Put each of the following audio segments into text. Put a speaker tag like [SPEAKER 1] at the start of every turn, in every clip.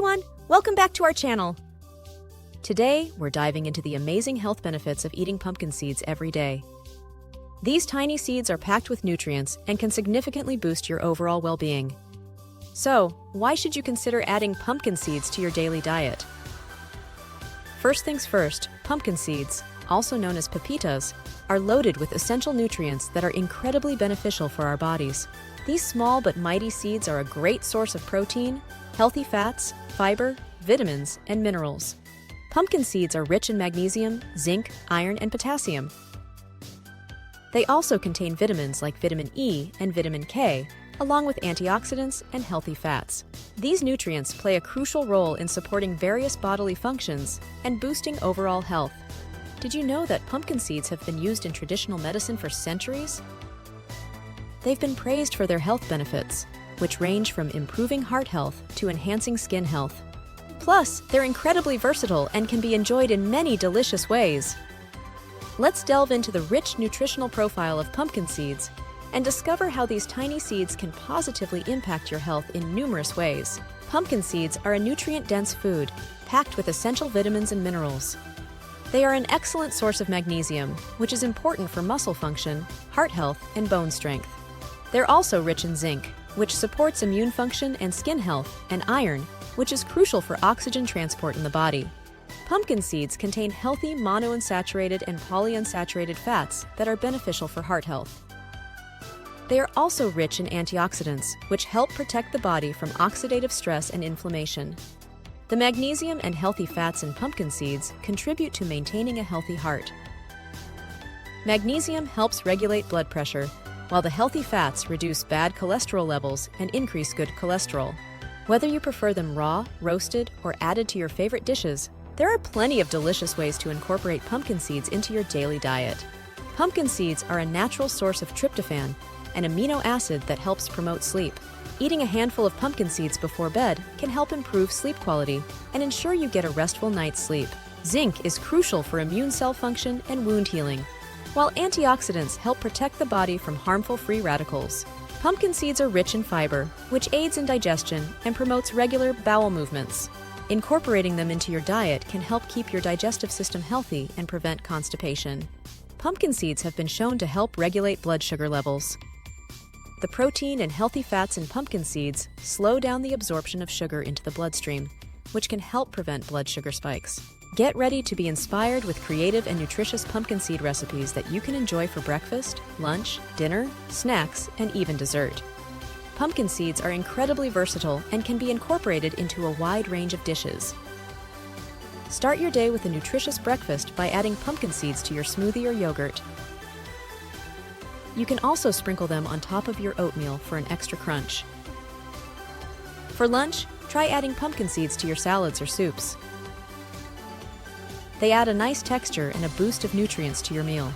[SPEAKER 1] everyone, welcome back to our channel. Today, we're diving into the amazing health benefits of eating pumpkin seeds every day. These tiny seeds are packed with nutrients and can significantly boost your overall well-being. So, why should you consider adding pumpkin seeds to your daily diet? First things first, pumpkin seeds, also known as pepitas, are loaded with essential nutrients that are incredibly beneficial for our bodies. These small but mighty seeds are a great source of protein, healthy fats, fiber, vitamins, and minerals. Pumpkin seeds are rich in magnesium, zinc, iron, and potassium. They also contain vitamins like vitamin E and vitamin K, along with antioxidants and healthy fats. These nutrients play a crucial role in supporting various bodily functions and boosting overall health. Did you know that pumpkin seeds have been used in traditional medicine for centuries? They've been praised for their health benefits, which range from improving heart health to enhancing skin health. Plus, they're incredibly versatile and can be enjoyed in many delicious ways. Let's delve into the rich nutritional profile of pumpkin seeds and discover how these tiny seeds can positively impact your health in numerous ways. Pumpkin seeds are a nutrient-dense food, packed with essential vitamins and minerals. They are an excellent source of magnesium, which is important for muscle function, heart health, and bone strength. They're also rich in zinc, which supports immune function and skin health, and iron, which is crucial for oxygen transport in the body. Pumpkin seeds contain healthy monounsaturated and polyunsaturated fats that are beneficial for heart health. They are also rich in antioxidants, which help protect the body from oxidative stress and inflammation. The magnesium and healthy fats in pumpkin seeds contribute to maintaining a healthy heart. Magnesium helps regulate blood pressure, while the healthy fats reduce bad cholesterol levels and increase good cholesterol. Whether you prefer them raw, roasted, or added to your favorite dishes, there are plenty of delicious ways to incorporate pumpkin seeds into your daily diet. Pumpkin seeds are a natural source of tryptophan, an amino acid that helps promote sleep. Eating a handful of pumpkin seeds before bed can help improve sleep quality and ensure you get a restful night's sleep. Zinc is crucial for immune cell function and wound healing, while antioxidants help protect the body from harmful free radicals. Pumpkin seeds are rich in fiber, which aids in digestion and promotes regular bowel movements. Incorporating them into your diet can help keep your digestive system healthy and prevent constipation. Pumpkin seeds have been shown to help regulate blood sugar levels. The protein and healthy fats in pumpkin seeds slow down the absorption of sugar into the bloodstream, which can help prevent blood sugar spikes. Get ready to be inspired with creative and nutritious pumpkin seed recipes that you can enjoy for breakfast, lunch, dinner, snacks, and even dessert. Pumpkin seeds are incredibly versatile and can be incorporated into a wide range of dishes. Start your day with a nutritious breakfast by adding pumpkin seeds to your smoothie or yogurt. You can also sprinkle them on top of your oatmeal for an extra crunch. For lunch, try adding pumpkin seeds to your salads or soups. They add a nice texture and a boost of nutrients to your meal.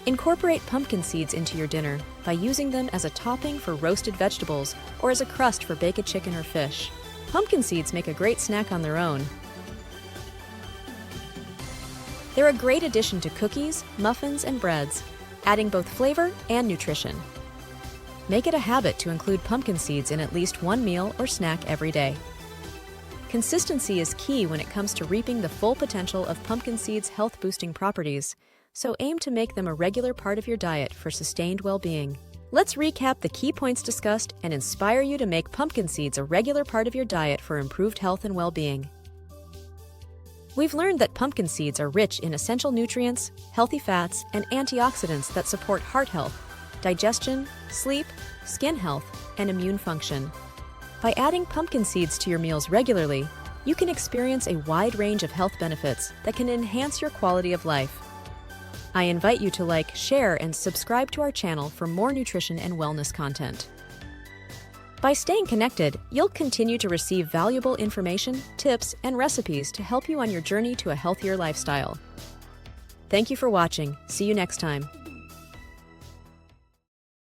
[SPEAKER 1] Incorporate pumpkin seeds into your dinner by using them as a topping for roasted vegetables or as a crust for baked chicken or fish. Pumpkin seeds make a great snack on their own. They're a great addition to cookies, muffins, and breads, adding both flavor and nutrition. Make it a habit to include pumpkin seeds in at least one meal or snack every day. Consistency is key when it comes to reaping the full potential of pumpkin seeds' health-boosting properties, so aim to make them a regular part of your diet for sustained well-being. Let's recap the key points discussed and inspire you to make pumpkin seeds a regular part of your diet for improved health and well-being. We've learned that pumpkin seeds are rich in essential nutrients, healthy fats, and antioxidants that support heart health, digestion, sleep, skin health, and immune function. By adding pumpkin seeds to your meals regularly, you can experience a wide range of health benefits that can enhance your quality of life. I invite you to like, share, and subscribe to our channel for more nutrition and wellness content. By staying connected, you'll continue to receive valuable information, tips, and recipes to help you on your journey to a healthier lifestyle. Thank you for watching. See you next time.